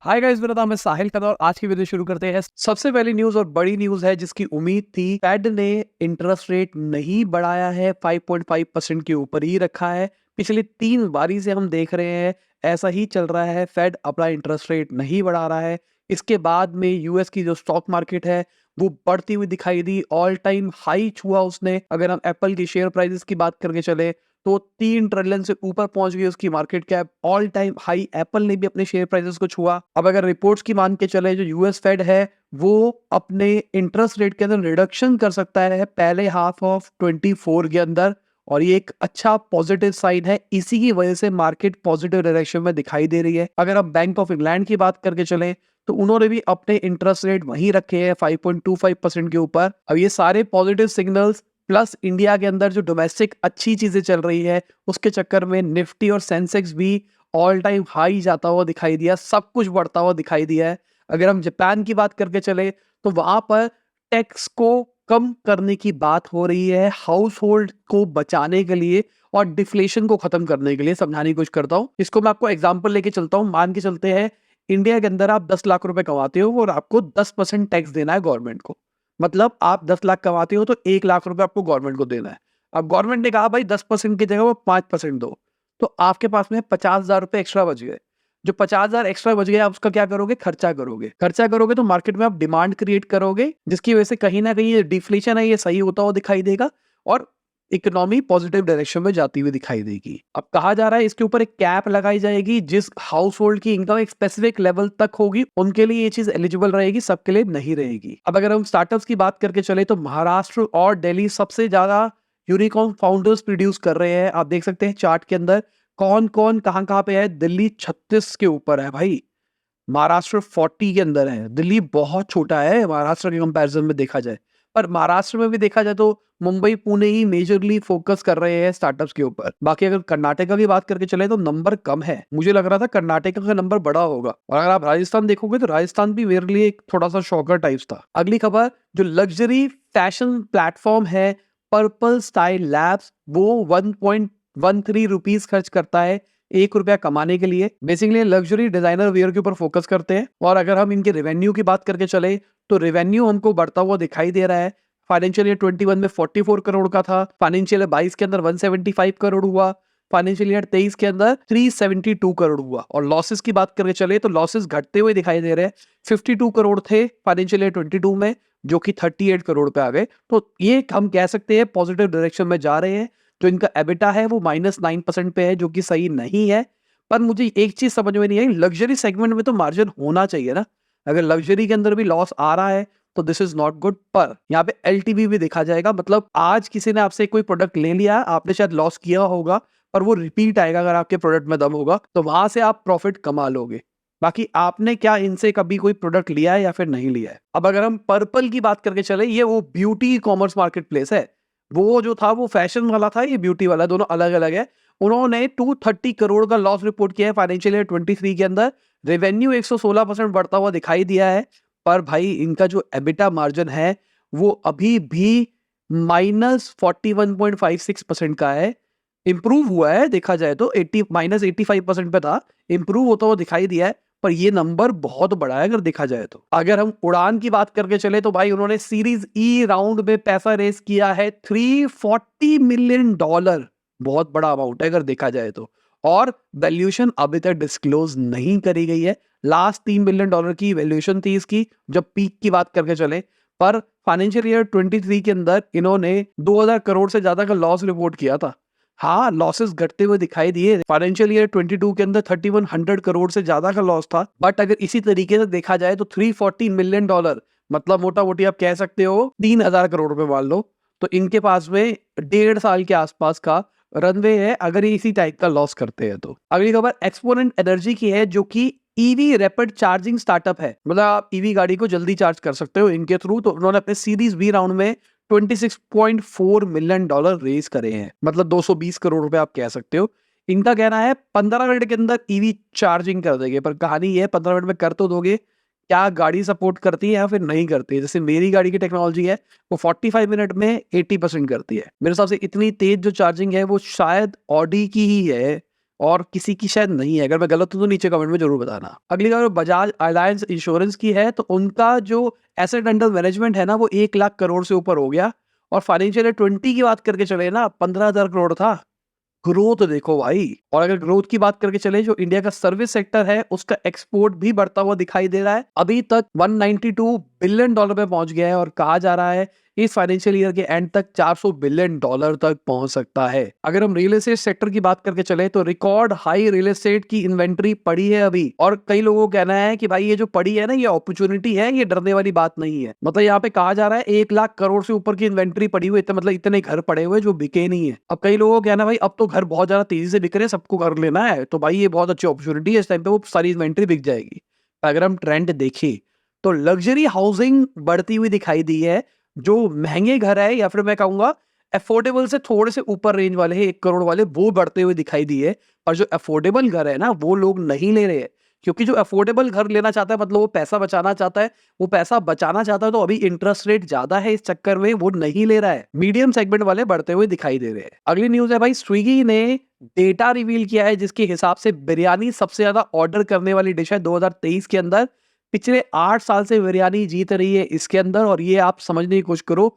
Hi guys, मेरा नाम है साहिल कदर और आज की वीडियो शुरू करते हैं। सबसे पहली न्यूज और बड़ी न्यूज है जिसकी उम्मीद थी। फेड ने इंटरेस्ट रेट नहीं बढ़ाया है, 5.5% के ऊपर ही रखा है। पिछले 3 बारी से हम देख रहे हैं ऐसा ही चल रहा है। फेड अपना इंटरेस्ट रेट नहीं बढ़ा रहा है। इसके बाद में यूएस की जो स्टॉक मार्केट है वो बढ़ती हुई दिखाई दी, ऑल टाइम हाई छुआ उसने। अगर हम एप्पल की शेयर प्राइसेस की बात करके चले तो 3 ट्रिलियन से ऊपर पहुंच गई उसकी market cap, all time high. Apple ने भी अपने शेयर प्राइसेस को छुआ। अब अगर रिपोर्ट्स की मान के चले, जो यूएस फेड है वो अपने इंटरेस्ट रेट के अंदर रिडक्शन कर सकता है पहले हाफ ऑफ 24 के अंदर, और ये एक अच्छा पॉजिटिव साइन है। इसी की वजह से मार्केट पॉजिटिव डायरेक्शन में दिखाई दे रही है। अगर हम बैंक ऑफ इंग्लैंड की बात करके चले तो उन्होंने भी अपने इंटरेस्ट रेट वहीं रखे हैं 5.25% के ऊपर। अब ये सारे पॉजिटिव सिग्नल्स प्लस इंडिया के अंदर जो डोमेस्टिक अच्छी चीजें चल रही है उसके चक्कर में निफ्टी और सेंसेक्स भी ऑल टाइम हाई जाता हुआ दिखाई दिया, सब कुछ बढ़ता हुआ दिखाई दिया है। अगर हम जापान की बात करके चले तो वहां पर टैक्स को कम करने की बात हो रही है, हाउस होल्ड को बचाने के लिए और डिफ्लेशन को खत्म करने के लिए। समझाने की कोशिश करता हूँ इसको, मैं आपको एग्जांपल लेके चलता हूँ। मान के चलते हैं इंडिया के अंदर आप 10 लाख रुपए कमाते हो और आपको 10% टैक्स देना है गवर्नमेंट को। मतलब आप 10 लाख कमाते हो तो 1 लाख रुपए आपको गवर्नमेंट को देना है। अब गवर्नमेंट ने कहा भाई 10% की जगह वो 5% दो, तो आपके पास में 50,000 रुपए एक्स्ट्रा बच गए। जो 50,000 एक्स्ट्रा बच गए आप उसका क्या करोगे? खर्चा करोगे। खर्चा करोगे तो मार्केट में आप डिमांड क्रिएट करोगे, जिसकी वजह से कहीं ना कहीं ये डिफ्लेशन है ये सही होता हुआ दिखाई देगा और इकोनॉमी पॉजिटिव डायरेक्शन में जाती हुई दिखाई देगी। अब कहा जा रहा है इसके ऊपर एक कैप लगाई जाएगी, जिस हाउस होल्ड की इनकम एक स्पेसिफिक लेवल तक होगी उनके लिए ये चीज एलिजिबल रहेगी, सबके लिए नहीं रहेगी। अब अगर हम स्टार्टअप्स की बात करके चले तो महाराष्ट्र और दिल्ली सबसे ज्यादा यूनिकॉर्न फाउंडर्स प्रोड्यूस कर रहे हैं। आप देख सकते हैं चार्ट के अंदर कौन कौन कहां पे है। दिल्ली 36 के ऊपर है भाई, महाराष्ट्र 40 के अंदर है। दिल्ली बहुत छोटा है महाराष्ट्र के कंपैरिजन में देखा जाए, पर महाराष्ट्र में भी देखा जाए तो मुंबई पुणे ही मेजरली फोकस कर रहे हैं स्टार्टअप्स के ऊपर। बाकी अगर कर्नाटका की बात करके चले तो नंबर कम है। मुझे लग रहा था कर्नाटका का नंबर बड़ा होगा, और अगर आप राजस्थान देखोगे तो राजस्थान भी मेरे लिए एक थोड़ा सा शॉकर टाइप्स था। अगली खबर, जो लग्जरी फैशन प्लेटफॉर्म है पर्पल स्टाइल लैब्स, वो 1.13 रुपीज खर्च करता है 1 रुपया कमाने के लिए। बेसिकली लग्जरी डिजाइनर वेयर के ऊपर फोकस करते हैं। और अगर हम इनके रेवेन्यू की बात करके चले तो रेवेन्यू हमको बढ़ता हुआ दिखाई दे रहा है। फाइनेंशियल ईयर 21 में 44 करोड़ का था, फाइनेंशियल ईयर 22 के अंदर 175 करोड़ हुआ, फाइनेंशियल ईयर 23 के अंदर 372 करोड़ हुआ। और लॉसेस की बात करके चले तो लॉसेस घटते हुए दिखाई दे रहे हैं। 52 करोड़ थे फाइनेंशियल ईयर 22 में, जो कि 38 करोड़ पे आ गए। तो ये हम कह सकते हैं पॉजिटिव डायरेक्शन में जा रहे हैं। जो इनका एबिटा है वो -9% पे है, जो कि सही नहीं है। पर मुझे एक चीज समझ में नहीं आई, लग्जरी सेगमेंट में तो मार्जिन होना चाहिए ना। अगर लग्जरी के अंदर भी लॉस आ रहा है तो दिस इज नॉट गुड। पर यहाँ पे एलटीवी भी देखा जाएगा। मतलब आज किसी ने आपसे कोई प्रोडक्ट ले लिया, आपने शायद लॉस किया होगा, पर वो रिपीट आएगा अगर आपके प्रोडक्ट में दम होगा, तो वहां से आप प्रॉफिट कमा लोगे। बाकी आपने क्या इनसे कभी कोई प्रोडक्ट लिया है या फिर नहीं लिया है। अब अगर हम पर्पल की बात करके चले, ये वो ब्यूटी कॉमर्स मार्केट प्लेस है। वो जो था वो फैशन वाला था, ये ब्यूटी वाला, दोनों अलग अलग है। उन्होंने 230 करोड़ का लॉस रिपोर्ट किया है फाइनेंशियल ईयर 23 के अंदर। रेवेन्यू 116% बढ़ता हुआ दिखाई दिया है, पर भाई इनका जो एबिटा मार्जिन है वो अभी भी -41.56% का है। इंप्रूव हुआ है देखा जाए तो, -85% पे था, इंप्रूव होता हुआ दिखाई दिया है, पर ये नंबर बहुत बड़ा है अगर देखा जाए तो। अगर हम उड़ान की बात करके चले तो भाई उन्होंने सीरीज ई राउंड में पैसा रेस किया है $340 मिलियन। बहुत बड़ा अमाउंट है अगर देखा जाए तो, और वैल्यूएशन अभी तक डिस्क्लोज नहीं करी गई है। लास्ट $3 बिलियन की वैल्यूएशन थी इसकी जब पीक की बात करके चले। पर फाइनेंशियल ईयर 23 के अंदर इन्होंने 2000 करोड़ से ज्यादा का लॉस रिपोर्ट किया था। हाँ, लॉसेस घटते हुए दिखाई दिए। फाइनेंशियल ईयर 22 के अंदर 3100 करोड़ से ज्यादा का लॉस था। बट अगर इसी तरीके से देखा जाए तो $340 मिलियन, मतलब मोटा मोटी आप कह सकते हो 3000 करोड़ रुपए मान लो, तो इनके पास में 1.5 साल के आसपास का रनवे है अगर ये इसी टाइप का लॉस करते हैं तो। अगली खबर एक्सपोनेंट एनर्जी की है, जो कि ईवी रैपिड चार्जिंग स्टार्टअप है। मतलब आप ईवी गाड़ी को जल्दी चार्ज कर सकते हो इनके थ्रू। तो उन्होंने अपने सीरीज बी राउंड में $26.4 मिलियन रेज करे हैं, मतलब 220 करोड़ रुपए आप कह सकते हो। इनका कहना है 15 मिनट के अंदर ईवी चार्जिंग कर देंगे, पर कहानी ये है 15 मिनट में कर तो दोगे, क्या गाड़ी सपोर्ट करती है या फिर नहीं करती है। जैसे मेरी गाड़ी की टेक्नोलॉजी है वो 45 मिनट में 80% करती है। मेरे हिसाब से इतनी तेज जो चार्जिंग है वो शायद ऑडी की ही है, और किसी की शायद नहीं है। अगर मैं गलत हूं तो नीचे कमेंट में जरूर बताना। अगली खबर बजाज अलायंस इंश्योरेंस की है, तो उनका जो एसेट अंडर मैनेजमेंट है ना वो 1 लाख करोड़ से ऊपर हो गया। और फाइनेंशियल ईयर 20 की बात करके चले ना 15,000 करोड़ था। ग्रोथ देखो भाई। और अगर ग्रोथ की बात करके चले, जो इंडिया का सर्विस सेक्टर है उसका एक्सपोर्ट भी बढ़ता हुआ दिखाई दे रहा है। अभी तक 192 बिलियन डॉलर पे पहुंच गया है और कहा जा रहा है इस फाइनेंशियल ईयर के एंड तक 400 बिलियन डॉलर तक पहुंच सकता है। अगर हम रियल एस्टेट सेक्टर की बात करके चले तो रिकॉर्ड हाई रियल एस्टेट की इन्वेंट्री पड़ी है अभी। और कई लोगों का कहना है कि भाई ये जो पड़ी है ना ये अपॉर्चुनिटी है, ये डरने वाली बात नहीं है। मतलब यहाँ पे कहा जा रहा है 1 लाख करोड़ से ऊपर की इन्वेंट्री पड़ी हुई है, मतलब इतने घर पड़े हुए जो बिके नहीं है। अब कई लोगों का कहना है भाई अब तो घर बहुत ज्यादा तेजी से बिक रहे हैं, सबको घर लेना है, तो भाई ये बहुत अच्छी अपॉर्चुनिटी है, इस टाइम पे वो सारी इन्वेंट्री बिक जाएगी। अगर हम ट्रेंड देखें तो लग्जरी हाउसिंग बढ़ती हुई दिखाई दी है। जो महंगे घर है या फिर मैं कहूंगा अफोर्डेबल से थोड़े से ऊपर रेंज वाले हैं 1 करोड़ वाले, वो बढ़ते हुए दिखाई दिए। और जो अफोर्डेबल घर है ना वो लोग नहीं ले रहे हैं, क्योंकि जो अफोर्डेबल घर लेना चाहता है मतलब वो पैसा बचाना चाहता है, वो पैसा बचाना चाहता है, तो अभी इंटरेस्ट रेट ज्यादा है इस चक्कर में वो नहीं ले रहा है। मीडियम सेगमेंट वाले बढ़ते हुए दिखाई दे रहे हैं। अगली न्यूज है भाई, स्विगी ने डेटा रिवील किया है जिसके हिसाब से बिरयानी सबसे ज्यादा ऑर्डर करने वाली डिश है 2023 के अंदर। पिछले 8 साल से बिरयानी जीत रही है इसके अंदर। और ये आप समझने की कोशिश करो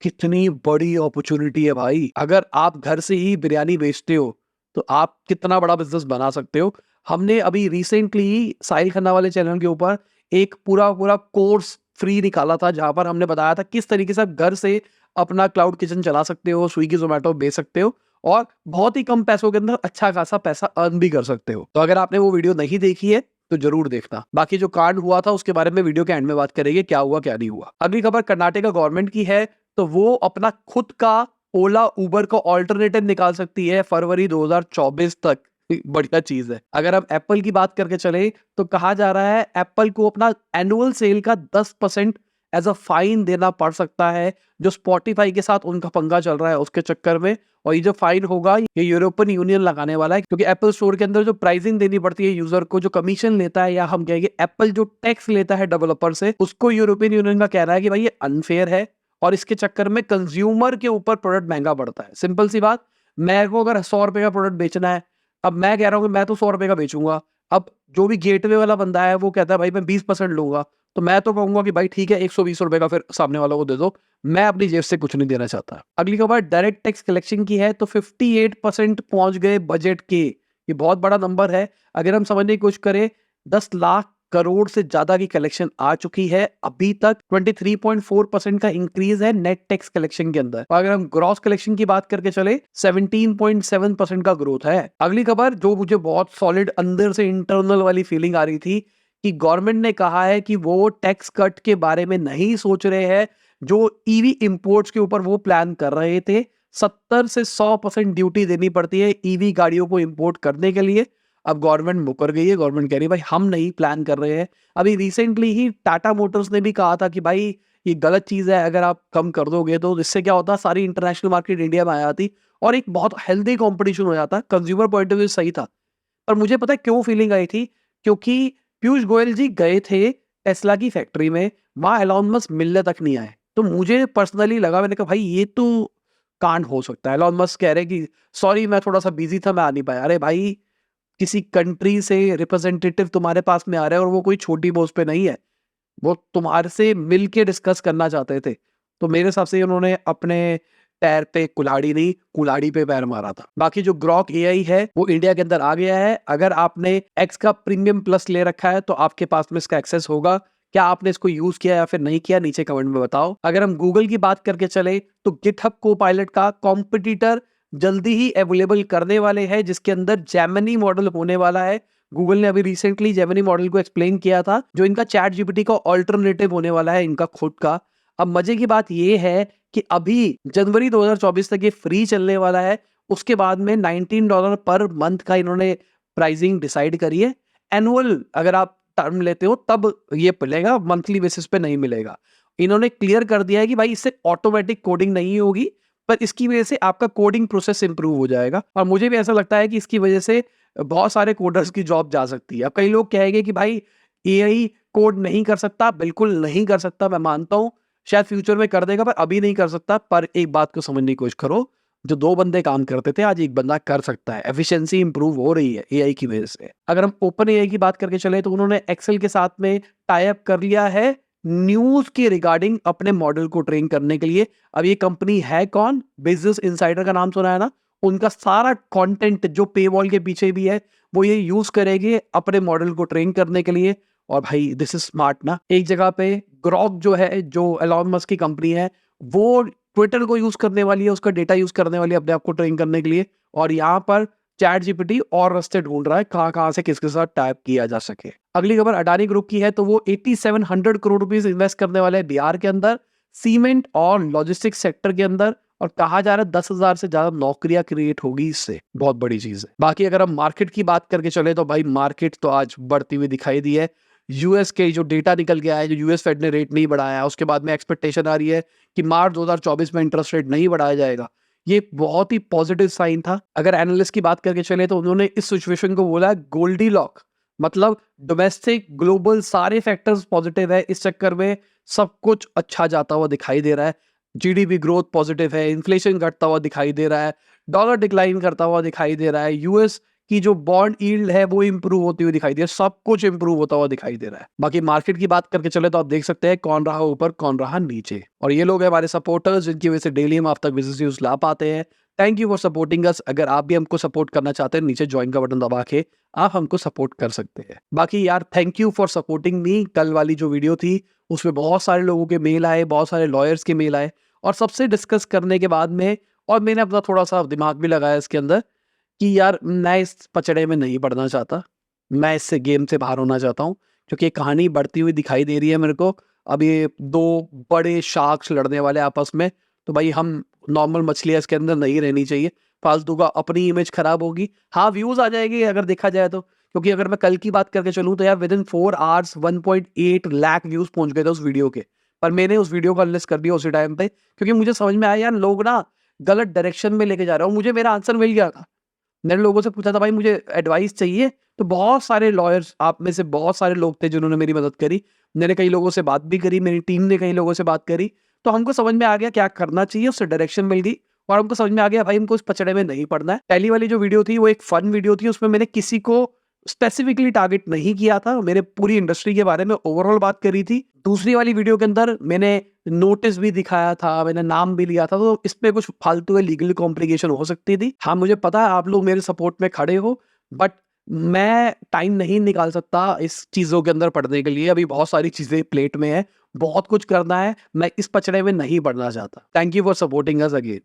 कितनी बड़ी अपॉर्चुनिटी है भाई। अगर आप घर से ही बिरयानी बेचते हो तो आप कितना बड़ा बिजनेस बना सकते हो। हमने अभी रिसेंटली साहिल खन्ना वाले चैनल के ऊपर एक पूरा पूरा कोर्स फ्री निकाला था, जहां पर हमने बताया था किस तरीके से आप घर से अपना क्लाउड किचन चला सकते हो, स्विगी जोमेटो बेच सकते हो और बहुत ही कम पैसों के अंदर अच्छा खासा पैसा अर्न भी कर सकते हो। तो अगर आपने वो वीडियो नहीं देखी है तो जरूर देखना। बाकी जो कांड हुआ था उसके बारे में वीडियो के एंड में बात करेंगे, क्या हुआ क्या नहीं हुआ। अगली खबर कर्नाटक गवर्नमेंट की है, तो वो अपना खुद का ओला उबर का ऑल्टरनेटिव निकाल सकती है फरवरी 2024 तक। बढ़िया चीज है। अगर हम एप्पल की बात करके चले तो कहा जा रहा है एप्पल को अपना एनुअल सेल का 10% एज अ फाइन देना पड़ सकता है, जो स्पॉटिफाई के साथ उनका पंगा चल रहा है उसके चक्कर में। और ये जो फाइन होगा ये यूरोपियन यूनियन लगाने वाला है, क्योंकि एप्पल स्टोर के अंदर जो प्राइसिंग देनी पड़ती है यूजर को, जो कमीशन लेता है या हम कहेंगे एप्पल जो टैक्स लेता है डेवलपर से, उसको यूरोपियन यूनियन का कहना है कि भाई ये अनफेयर है और इसके चक्कर में कंज्यूमर के ऊपर प्रोडक्ट महंगा पड़ता है। सिंपल सी बात, मैं को अगर 100 रुपए का प्रोडक्ट बेचना है, अब मैं कह रहा हूँ कि मैं तो 100 रुपए का बेचूंगा, अब जो भी गेटवे वाला बंदा है वो कहता है भाई मैं 20% लूंगा, तो मैं तो कहूंगा कि भाई ठीक है 120 रुपए का फिर सामने वालों को दे दो, मैं अपनी जेब से कुछ नहीं देना चाहता। अगली खबर डायरेक्ट टैक्स कलेक्शन की है, तो 58% पहुंच गए बजट के। ये बहुत बड़ा नंबर है। अगर हम समझने की कोशिश करें 10 लाख करोड़ से ज्यादा की कलेक्शन आ चुकी है अभी तक। 23.4% का इंक्रीज है नेट टैक्स कलेक्शन के अंदर। और अगर हम ग्रॉस कलेक्शन की बात करके चले 17.7% का ग्रोथ है। अगली खबर जो मुझे बहुत सॉलिड अंदर से इंटरनल वाली फीलिंग आ रही थी कि गवर्नमेंट ने कहा है कि वो टैक्स कट के बारे में नहीं सोच रहे हैं जो ईवी इंपोर्ट्स के ऊपर वो प्लान कर रहे थे। 70 से 100% ड्यूटी देनी पड़ती है ईवी गाड़ियों को इंपोर्ट करने के लिए। अब गवर्नमेंट मुकर गई है, गवर्नमेंट कह रही है भाई हम नहीं प्लान कर रहे हैं। अभी रिसेंटली ही टाटा मोटर्स ने भी कहा था कि भाई ये गलत चीज है, अगर आप कम कर दोगे तो इससे क्या होता, सारी इंटरनेशनल मार्केट इंडिया में आ जाती और एक बहुत हेल्दी कंपटीशन हो जाता। कंज्यूमर पॉइंट ऑफ व्यू सही था। पर मुझे पता है क्यों फीलिंग आई थी, क्योंकि पीयूष गोयल जी गए थे टेस्ला की फैक्ट्री में, वहां एलॉन मस्क मिलने तक नहीं आए। तो मुझे पर्सनली लगा, मैंने कहा भाई ये तो कांड हो सकता है। एलॉन मस्क कह रहे कि सॉरी मैं थोड़ा सा बिजी था मैं आ नहीं पाया। अरे भाई किसी कंट्री से रिप्रेजेंटेटिव तुम्हारे पास में आ रहे हैं और वो कोई छोटी पोस्ट पे नहीं है, वो तुम्हारे से मिल के डिस्कस करना चाहते थे। तो मेरे हिसाब से उन्होंने अपने पैर पे कुल्हाड़ी नहीं कुल्हाड़ी पे पैर मारा था। बाकी जो ग्रॉक एआई है वो इंडिया के अंदर आ गया है। अगर आपने एक्स का प्रीमियम प्लस ले रखा है तो आपके पास में इसका एक्सेस होगा। क्या आपने इसको यूज किया या फिर नहीं किया, नीचे कमेंट में बताओ। अगर हम गूगल की बात करके चले तो गिटहब कोपायलट का कॉम्पिटिटर जल्दी ही अवेलेबल करने वाले हैं, जिसके अंदर जेमिनी मॉडल होने वाला है। गूगल ने अभी रिसेंटली जेमिनी मॉडल को एक्सप्लेन किया था, जो इनका चैट जीपीटी का ऑल्टरनेटिव होने वाला है, इनका खुद का। अब मजे की बात यह है कि अभी जनवरी 2024 तक ये फ्री चलने वाला है। उसके बाद में $19 पर मंथ का इन्होंने प्राइसिंग डिसाइड करी है। एनुअल अगर आप टर्म लेते हो तब ये मिलेगा, मंथली बेसिस पे नहीं मिलेगा। इन्होंने क्लियर कर दिया है कि भाई इससे ऑटोमेटिक कोडिंग नहीं होगी, पर इसकी वजह से आपका कोडिंग प्रोसेस इंप्रूव हो जाएगा। और मुझे भी ऐसा लगता है कि इसकी वजह से बहुत सारे कोडर्स की जॉब जा सकती है। अब कई लोग कहेंगे कि भाई एआई कोड नहीं कर सकता, बिल्कुल नहीं कर सकता, मैं मानता हूं शायद फ्यूचर में कर देगा पर अभी नहीं कर सकता। पर एक बात को समझने की कोशिश करो, जो 2 बंदे काम करते थे आज 1 बंदा कर सकता है। एफिशिएंसी इंप्रूव हो रही है एआई की वजह से। अगर हम ओपन एआई की बात करके चले तो उन्होंने एक्सेल के साथ में टाई अप कर लिया है न्यूज़ के रिगार्डिंग अपने मॉडल को ट्रेन करने के लिए। अब ये कंपनी है कौन? बिज़नेस इनसाइडर का नाम सुना है ना? उनका सारा कंटेंट जो पेवॉल के पीछे भी है वो ये यूज़ करेंगे अपने मॉडल को ट्रेन करने के लिए। और भाई दिस इज स्मार्ट ना। एक जगह पे ग्रॉक जो है, जो एलॉन मस्क की कंपनी है, वो ट्विटर को यूज करने वाली है, उसका डेटा यूज करने वाली है अपने आप को ट्रेन करने के लिए। और यहाँ पर चैट जीपीटी और रास्ते ढूंढ रहा है कहाँ से किसके साथ टाइप किया जा सके। अगली खबर अडानी ग्रुप की है, तो वो 8700 करोड़ रुपीस इन्वेस्ट करने वाले हैं बिहार के अंदर सीमेंट और लॉजिस्टिक्स सेक्टर के अंदर। और कहा जा रहा है 10,000 से ज्यादा नौकरियां क्रिएट होगी इससे। बहुत बड़ी चीज है। बाकी अगर हम मार्केट की बात करके चले तो भाई मार्केट तो आज बढ़ती हुई दिखाई दी है। यूएस के जो डेटा निकल के आया है, जो यूएस फेड ने रेट नहीं बढ़ाया, उसके बाद में एक्सपेक्टेशन आ रही है कि मार्च 2024 में इंटरेस्ट रेट नहीं बढ़ाया जाएगा। ये बहुत ही पॉजिटिव साइन था। अगर एनालिस्ट की बात करके चले तो उन्होंने इस सिचुएशन को बोला गोल्डी लॉक, मतलब डोमेस्टिक ग्लोबल सारे फैक्टर्स पॉजिटिव है। इस चक्कर में सब कुछ अच्छा जाता हुआ दिखाई दे रहा है। जीडीपी ग्रोथ पॉजिटिव है, इन्फ्लेशन घटता हुआ दिखाई दे रहा है, डॉलर डिक्लाइन करता हुआ दिखाई दे रहा है, यूएस की जो बॉन्ड यील्ड है वो इंप्रूव होती हुई दिखाई दे रही है। सब कुछ इंप्रूव होता हुआ दिखाई दे रहा है। बाकी मार्केट की बात करके चले तो आप देख सकते हैं कौन रहा ऊपर कौन रहा नीचे। और ये लोग हैं हमारे सपोर्टर्स, जिनकी वजह से डेली हम आप तक बिजनेस न्यूज ला पाते हैं। Thank you for supporting us. अगर आप भी हमको सपोर्ट करना चाहते हैं, नीचे ज्वाइन का बटन दबा के आप हमको सपोर्ट कर सकते हैं। बाकी यार thank you for supporting me. कल वाली जो वीडियो थी उसमें बहुत सारे लोगों के मेल आए, बहुत सारे लॉयर्स के मेल आए, और सबसे डिस्कस करने के बाद में और मैंने अपना थोड़ा सा दिमाग भी लगाया इसके अंदर कि यार मैं इस पचड़े में नहीं पड़ना चाहता, मैं इससे गेम से बाहर होना चाहता हूँ। क्योंकि ये कहानी बढ़ती हुई दिखाई दे रही है मेरे को। अब ये 2 बड़े शार्क्स लड़ने वाले आपस में, तो भाई हम नॉर्मल मछलियाँ इसके अंदर नहीं रहनी चाहिए। फालतू का अपनी इमेज खराब होगी। हाँ व्यूज आ जाएगी अगर देखा जाए तो, क्योंकि अगर मैं कल की बात करके चलूँ तो यार with in 4 hours 1.8 lakh views पहुंच गए थे उस वीडियो के। पर मैंने उस वीडियो को अनलिस्ट कर दिया उसी टाइम पे, क्योंकि मुझे समझ में आया यार लोग ना गलत डायरेक्शन में लेके जा रहे हो। मुझे मेरा आंसर मिल गया था। मैंने लोगों से पूछा था भाई मुझे एडवाइस चाहिए, तो बहुत सारे लॉयर्स, आप में से बहुत सारे लोग थे जिन्होंने मेरी मदद करी। मैंने कई लोगों से बात भी करी, मेरी टीम ने कई लोगों से बात करी, तो हमको समझ में आ गया क्या करना चाहिए, उससे डायरेक्शन मिल गई। और हमको समझ में आ गया भाई हमको इस पचड़े में नहीं पड़ना है। पहली वाली जो वीडियो थी वो एक फन वीडियो थी, उसमें मैंने किसी को स्पेसिफिकली टारगेट नहीं किया था, मेरे पूरी इंडस्ट्री के बारे में ओवरऑल बात करी थी। दूसरी वाली वीडियो के अंदर मैंने नोटिस भी दिखाया था, मैंने नाम भी लिया था, तो इसमें कुछ फालतू लीगल कॉम्प्लिकेशन हो सकती थी। हाँ मुझे पता है आप लोग मेरे सपोर्ट में खड़े हो, बट मैं टाइम नहीं निकाल सकता इस चीजों के अंदर पढ़ने के लिए। अभी बहुत सारी चीजें प्लेट में है, बहुत कुछ करना है, मैं इस पचड़े में नहीं पड़ना चाहता। Thank you for supporting us again.